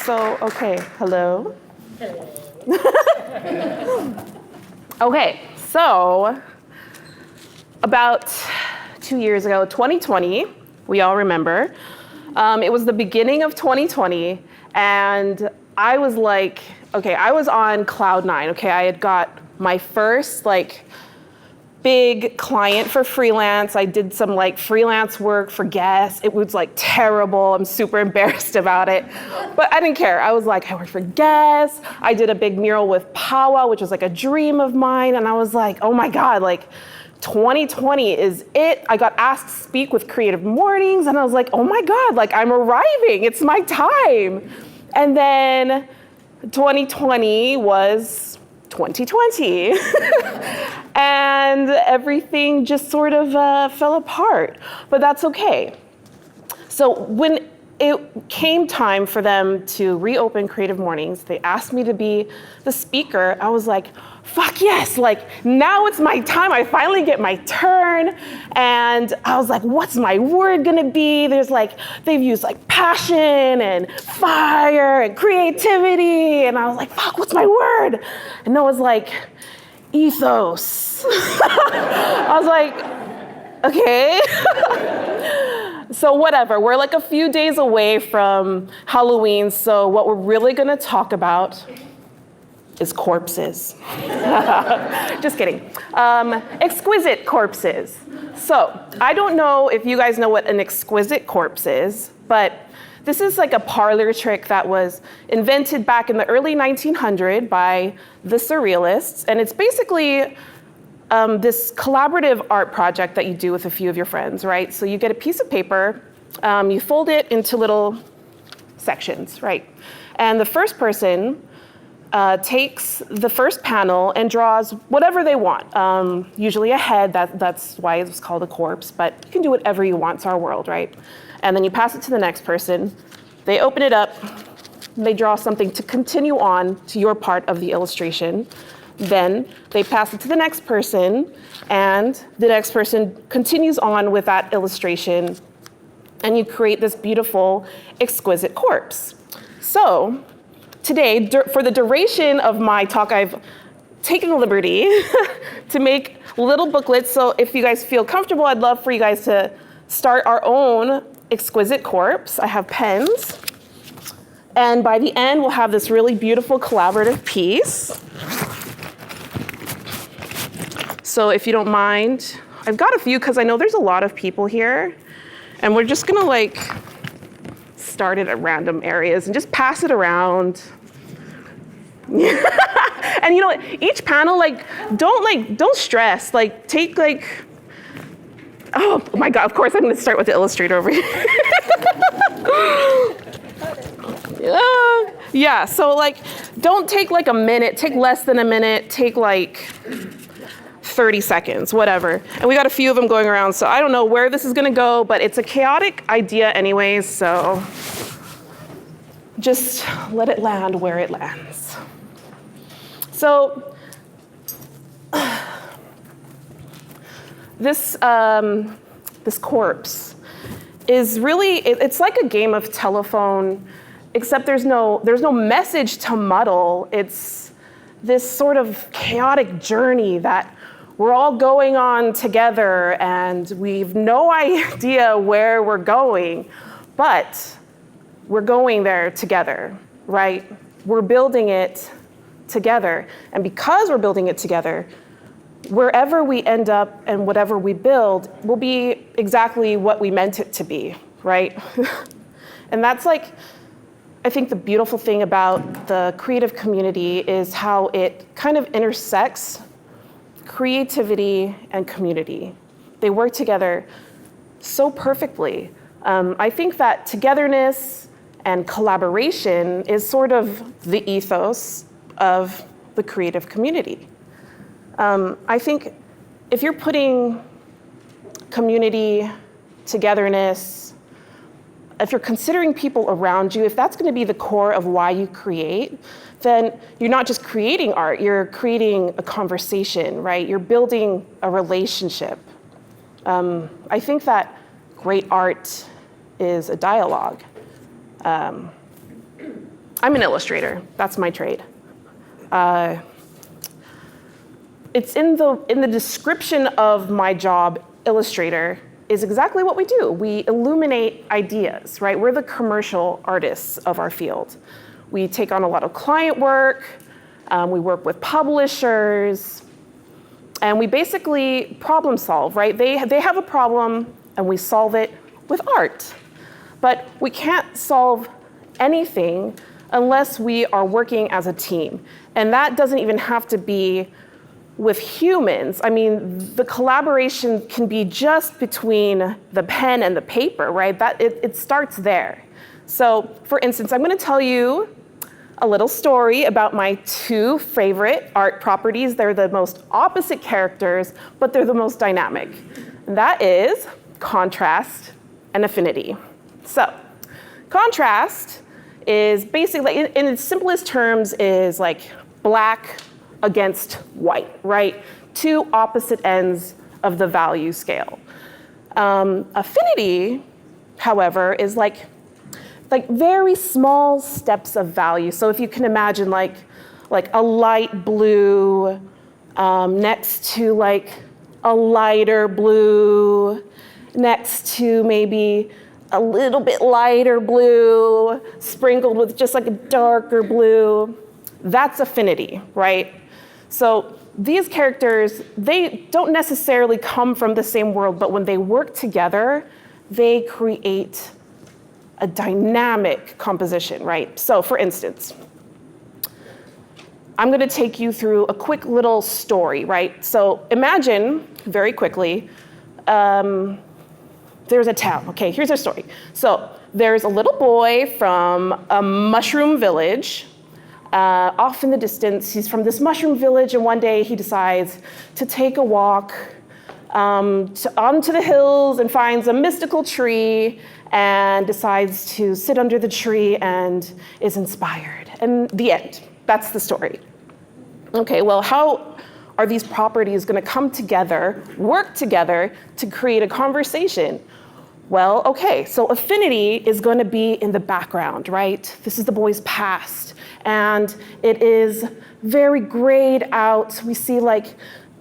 So, okay, hello. Okay, so about 2 years ago, 2020, we all remember, it was the beginning of 2020, and I was like, okay, I was on cloud nine, okay? I had got my first big client for freelance. I did some freelance work for guests. It was terrible. I'm super embarrassed about it, but I didn't care. I was like, I worked for guests. I did a big mural with Paua, which was a dream of mine. And I was like, oh my God, 2020 is it. I got asked to speak with Creative Mornings, and I was like, oh my God, I'm arriving. It's my time. And then 2020 was 2020. And everything just sort of fell apart, but that's okay. So when it came time for them to reopen Creative Mornings, they asked me to be the speaker. I was like, fuck yes, now it's my time. I finally get my turn. And I was like, what's my word gonna be? There's they've used passion and fire and creativity. And I was like, fuck, what's my word? And Noah's like, ethos. I was like, okay. So whatever, we're a few days away from Halloween, so what we're really gonna talk about is corpses. Just kidding. Exquisite corpses. So I don't know if you guys know what an exquisite corpse is, but this is a parlor trick that was invented back in the early 1900s by the Surrealists, and it's basically this collaborative art project that you do with a few of your friends, right? So you get a piece of paper, you fold it into little sections, right? And the first person takes the first panel and draws whatever they want. Usually a head, that's why it's called a corpse, but you can do whatever you want, it's our world, right? And then you pass it to the next person, they open it up, they draw something to continue on to your part of the illustration. Then they pass it to the next person, and the next person continues on with that illustration, and you create this beautiful, exquisite corpse. So today, for the duration of my talk, I've taken the liberty to make little booklets. So if you guys feel comfortable, I'd love for you guys to start our own exquisite corpse. I have pens. And by the end, we'll have this really beautiful collaborative piece. So if you don't mind, I've got a few because I know there's a lot of people here. And we're just gonna start it at random areas and just pass it around. And you know what, each panel, don't stress, take oh my God, of course I'm gonna start with the illustrator over here. Yeah, so don't take a minute, take less than a minute, take 30 seconds, whatever. And we got a few of them going around, so I don't know where this is gonna go, but it's a chaotic idea anyways, so just let it land where it lands. So this corpse is really, it's like a game of telephone, except there's no message to muddle. It's this sort of chaotic journey that we're all going on together, and we've no idea where we're going, but we're going there together, right? We're building it together. And because we're building it together, wherever we end up and whatever we build will be exactly what we meant it to be, right? And that's I think the beautiful thing about the creative community is how it kind of intersects creativity and community. They work together so perfectly. I think that togetherness and collaboration is sort of the ethos of the creative community. I think if you're putting community, togetherness, if you're considering people around you, if that's going to be the core of why you create, then you're not just creating art, you're creating a conversation, right? You're building a relationship. I think that great art is a dialogue. I'm an illustrator. That's my trade. It's in the description of my job, illustrator, is exactly what we do. We illuminate ideas, right? We're the commercial artists of our field. We take on a lot of client work. We work with publishers. And we basically problem solve, right? They have a problem, and we solve it with art. But we can't solve anything unless we are working as a team. And that doesn't even have to be with humans. I mean, the collaboration can be just between the pen and the paper, right? It starts there. So, for instance, I'm going to tell you a little story about my two favorite art properties. They're the most opposite characters, but they're the most dynamic. And that is contrast and affinity. So, contrast is basically, in its simplest terms, is like black against white, right? Two opposite ends of the value scale. Affinity, however, is like very small steps of value. So if you can imagine like a light blue next to like a lighter blue, next to maybe a little bit lighter blue, sprinkled with just like a darker blue, that's affinity, right? So these characters, they don't necessarily come from the same world, but when they work together, they create a dynamic composition, right? So for instance, I'm gonna take you through a quick little story, right? So imagine, very quickly, there's a town. Okay, here's our story. So there's a little boy from a mushroom village. Off in the distance, he's from this mushroom village, and one day he decides to take a walk onto the hills and finds a mystical tree and decides to sit under the tree and is inspired. And the end. That's the story. Okay, well, how are these properties going to come together, work together to create a conversation? Well, okay, so affinity is going to be in the background, right? This is the boy's past, and it is very grayed out. We see like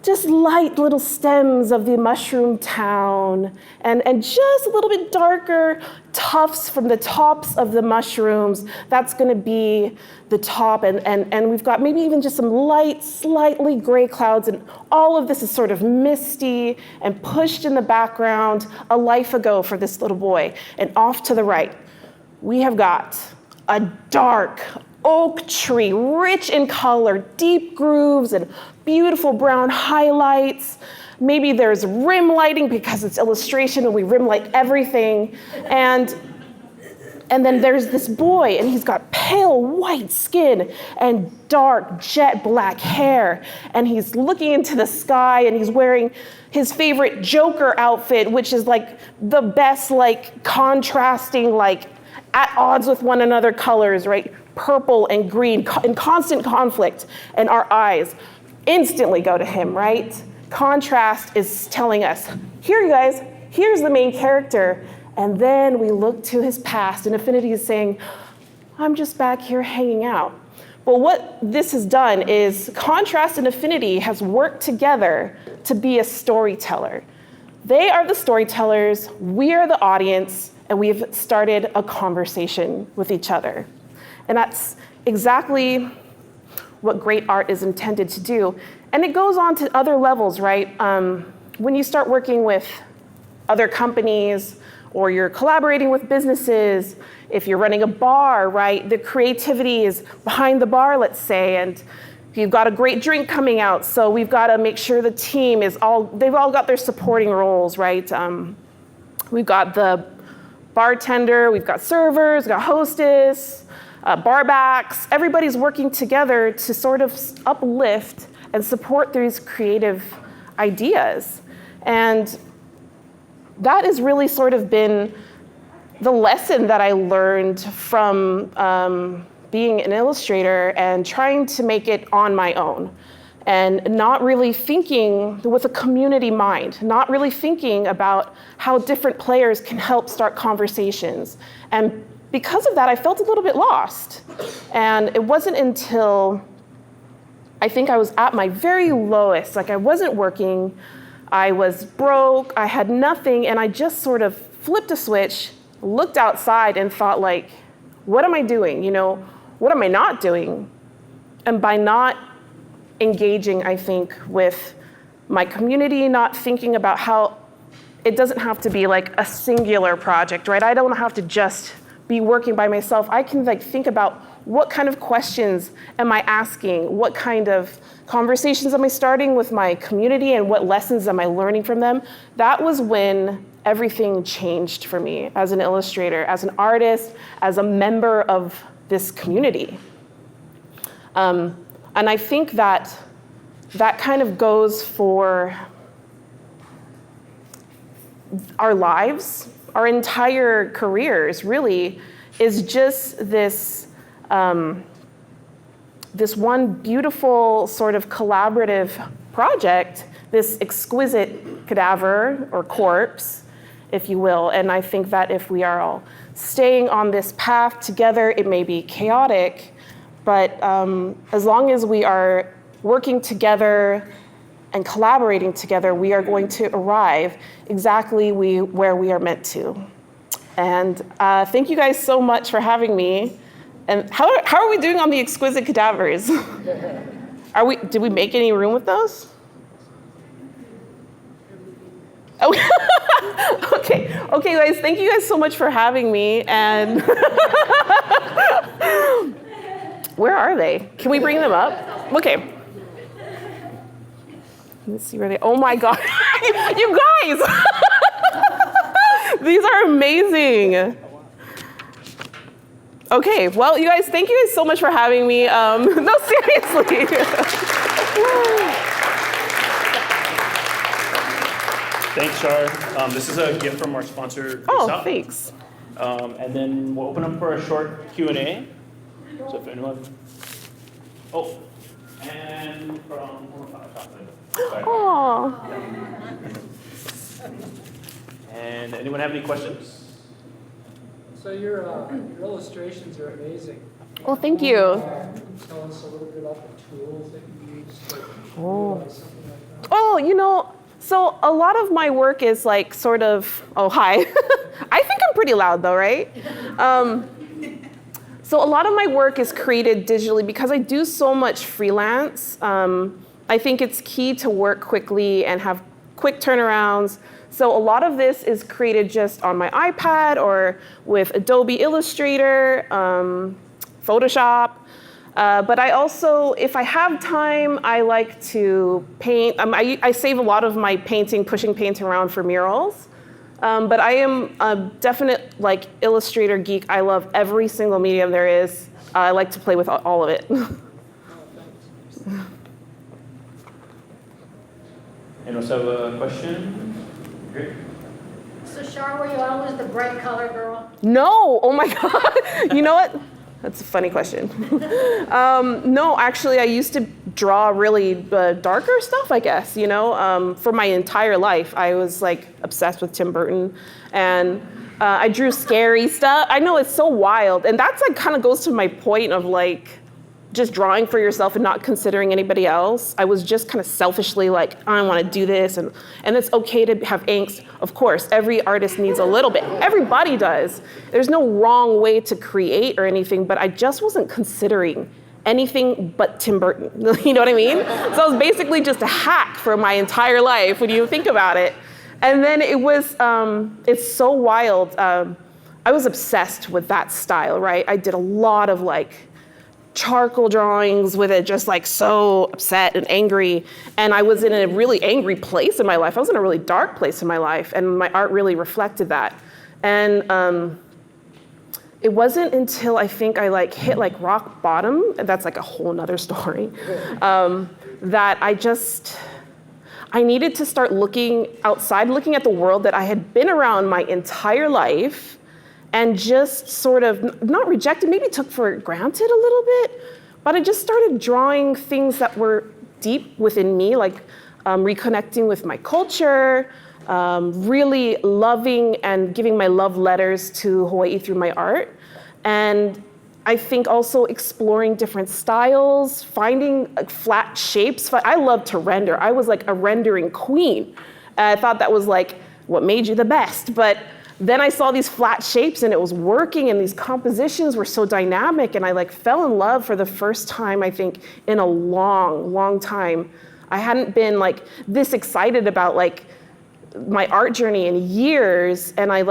just light little stems of the mushroom town, and just a little bit darker tufts from the tops of the mushrooms. That's going to be the top, and we've got maybe even just some light, slightly gray clouds, and all of this is sort of misty and pushed in the background a life ago for this little boy. And off to the right, we have got a dark oak tree, rich in color, deep grooves and beautiful brown highlights. Maybe there's rim lighting because it's illustration and we rim light everything. And then there's this boy, and he's got pale white skin and dark jet black hair, and he's looking into the sky, and he's wearing his favorite Joker outfit, which is like the best like contrasting, like at odds with one another colors, right? Purple and green in constant conflict, and our eyes instantly go to him, right? Contrast is telling us, here you guys, here's the main character, and then we look to his past, and affinity is saying, I'm just back here hanging out. But what this has done is contrast and affinity has worked together to be a storyteller. They are the storytellers, we are the audience, and we've started a conversation with each other. And that's exactly what great art is intended to do. And it goes on to other levels, right? When you start working with other companies, or you're collaborating with businesses, if you're running a bar, right? The creativity is behind the bar, let's say, and you've got a great drink coming out, so we've got to make sure the team is they've all got their supporting roles, right? We've got the bartender, we've got servers, we've got hostess, barbacks. Everybody's working together to sort of uplift and support these creative ideas. And that has really sort of been the lesson that I learned from being an illustrator and trying to make it on my own, and not really thinking with a community mind, not really thinking about how different players can help start conversations, and because of that, I felt a little bit lost. And it wasn't until I think I was at my very lowest, like I wasn't working, I was broke, I had nothing, and I just sort of flipped a switch, looked outside and thought like, what am I doing? What am I not doing? And by not engaging, I think, with my community, not thinking about how it doesn't have to be like a singular project, right? I don't have to just be working by myself. I can like think about what kind of questions am I asking? What kind of conversations am I starting with my community and what lessons am I learning from them? That was when everything changed for me as an illustrator, as an artist, as a member of this community. And I think that kind of goes for our lives, our entire careers, really, is just this one beautiful sort of collaborative project, this exquisite cadaver or corpse, if you will. And I think that if we are all staying on this path together, it may be chaotic, but as long as we are working together and collaborating together, we are going to arrive exactly where we are meant to. And thank you guys so much for having me. And how are we doing on the exquisite cadavers? Did we make any room with those? Oh, okay, guys, thank you guys so much for having me. And where are they? Can we bring them up? Okay. Let's see where they, oh my God, you guys! These are amazing. Okay, well, you guys, thank you guys so much for having me. No, seriously. Thanks, Shar. This is a gift from our sponsor, Oh, Ethos. thanks. And then we'll open up for a short Q&A. So if anyone, and from, Aw. and anyone have any questions? So your illustrations are amazing. Well, thank you. Can you tell us a little bit about the tools that you use to realize something like that? Oh, so a lot of my work is like sort of, oh, hi. I think I'm pretty loud though, right? So a lot of my work is created digitally because I do so much freelance. I think it's key to work quickly and have quick turnarounds. So a lot of this is created just on my iPad or with Adobe Illustrator, Photoshop. But I also, if I have time, I like to paint. I save a lot of my pushing paint around for murals. But I am a definite illustrator geek. I love every single medium there is. I like to play with all of it. Anyone else have a question? Great. So Shar, were you always the bright color girl? No, oh my God. You know what? That's a funny question. No, actually, I used to draw really darker stuff, I guess, for my entire life. I was obsessed with Tim Burton, and I drew scary stuff. I know it's so wild, and that's kind of goes to my point of just drawing for yourself and not considering anybody else. I was just kind of selfishly I want to do this, and it's okay to have angst. Of course, every artist needs a little bit. Everybody does. There's no wrong way to create or anything, but I just wasn't considering anything but Tim Burton. You know what I mean? So I was basically just a hack for my entire life when you think about it. And then it was, it's so wild. I was obsessed with that style, right? I did a lot of charcoal drawings with it, just so upset and angry. And I was in a really angry place in my life. I was in a really dark place in my life, and my art really reflected that. And it wasn't until I think I hit rock bottom, and that's a whole nother story, that I needed to start looking outside, looking at the world that I had been around my entire life, and just sort of, not rejected, maybe took for granted a little bit, but I just started drawing things that were deep within me, reconnecting with my culture, really loving and giving my love letters to Hawaii through my art. And I think also exploring different styles, finding flat shapes. I love to render. I was like a rendering queen. And I thought that was like what made you the best. But then I saw these flat shapes and it was working, and these compositions were so dynamic, and I like fell in love for the first time, I think, in a long, long time. I hadn't been like this excited about like my art journey in years, and I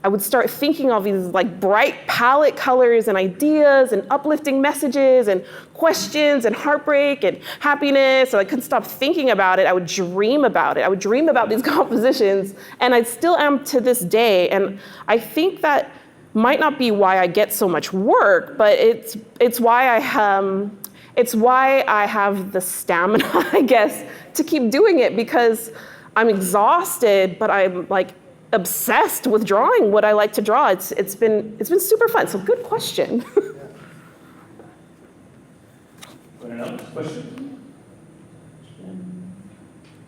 would start thinking of these like bright palette colors and ideas and uplifting messages and questions and heartbreak and happiness. And I couldn't stop thinking about it. I would dream about it. I would dream about these compositions, and I still am to this day. And I think that might not be why I get so much work, but it's why I have the stamina, I guess, to keep doing it, because I'm exhausted, but I'm like obsessed with drawing what I like to draw. It's been super fun. So good question. Anyone else? Question?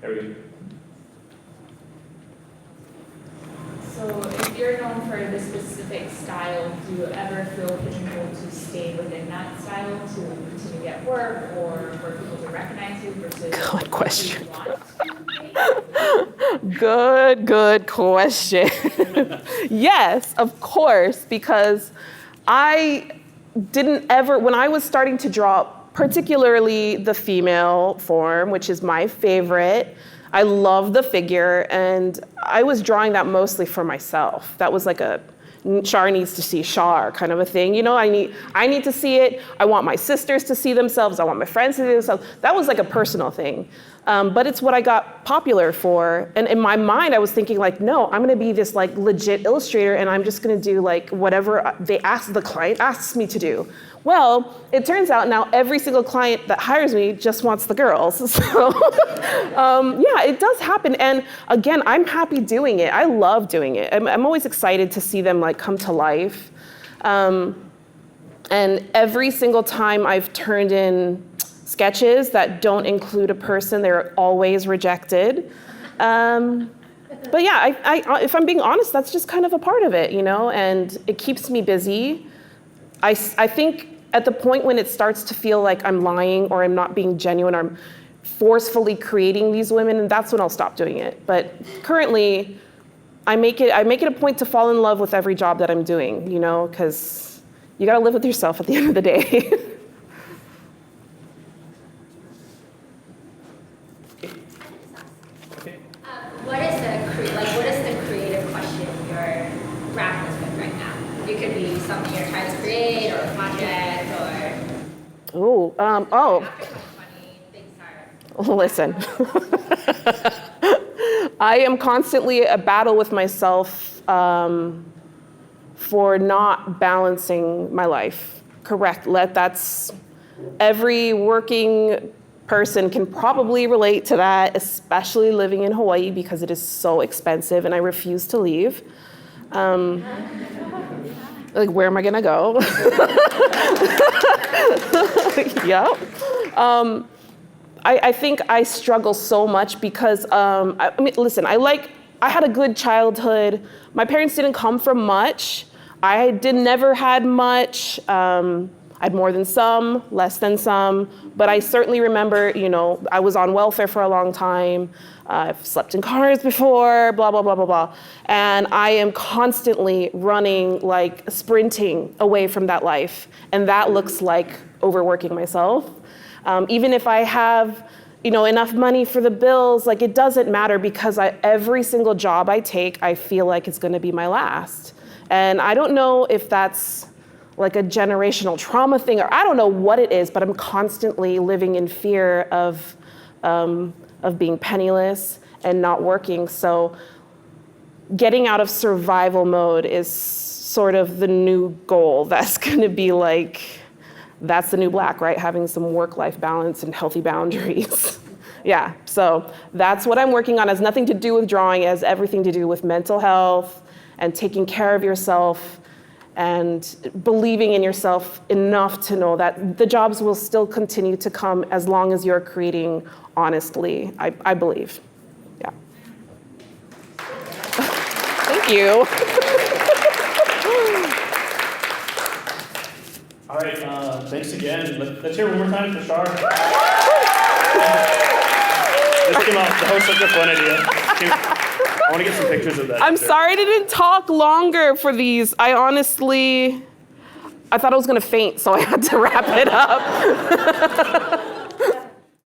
There we go. So if you're known for this specific style, do you ever feel pigeonholed to stay within that style to continue to get work, or for people to recognize you versus Good question. what you want? Good question. Yes, of course, because I didn't ever, when I was starting to draw, particularly the female form, which is my favorite, I love the figure, and I was drawing that mostly for myself. That was like a Shar needs to see Shar kind of a thing. You know, I need to see it. I want my sisters to see themselves. I want my friends to see themselves. That was like a personal thing. But it's what I got popular for. And in my mind, I was thinking like, no, I'm gonna be this like legit illustrator, and I'm just gonna do like whatever the client asks me to do. Well, it turns out now every single client that hires me just wants the girls. So yeah, it does happen. And again, I'm happy doing it. I love doing it. I'm always excited to see them like come to life. And every single time I've turned in sketches that don't include a person, they're always rejected. But yeah, I, if I'm being honest, that's just kind of a part of it, you know, and it keeps me busy. I think at the point when it starts to feel like I'm lying or I'm not being genuine or I'm forcefully creating these women, and that's when I'll stop doing it. But currently, I make it a point to fall in love with every job that I'm doing, you know, because you gotta live with yourself at the end of the day. What is the creative question you're grappling with right now? It could be something you're trying to create, or a project, or after 2020, things are. Listen, I am constantly a battle with myself for not balancing my life. Correct. That's every working person can probably relate to that, especially living in Hawaii because it is so expensive and I refuse to leave. Like, where am I gonna go? Yep. I think I struggle so much because, I mean, listen, I had a good childhood. My parents didn't come from much. I never had much. I had more than some, less than some, but I certainly remember, you know, I was on welfare for a long time. I've slept in cars before, blah, blah, blah, blah, blah. And I am constantly running, like sprinting away from that life. And that looks like overworking myself. Even if I have, you know, enough money for the bills, like it doesn't matter because every single job I take, I feel like it's gonna be my last. And I don't know if that's like a generational trauma thing, or I don't know what it is, but I'm constantly living in fear of being penniless and not working. So getting out of survival mode is sort of the new goal. That's gonna be like, that's the new black, right? Having some work-life balance and healthy boundaries. Yeah, so that's what I'm working on. It has nothing to do with drawing, it has everything to do with mental health and taking care of yourself and believing in yourself enough to know that the jobs will still continue to come as long as you're creating honestly, I believe. Yeah. Thank you. All right, thanks again. Let's hear it one more time for Shar. This came out, the host such a fun idea. I want to get some pictures of that. I'm sorry I didn't talk longer for these. I thought I was gonna faint, so I had to wrap it up.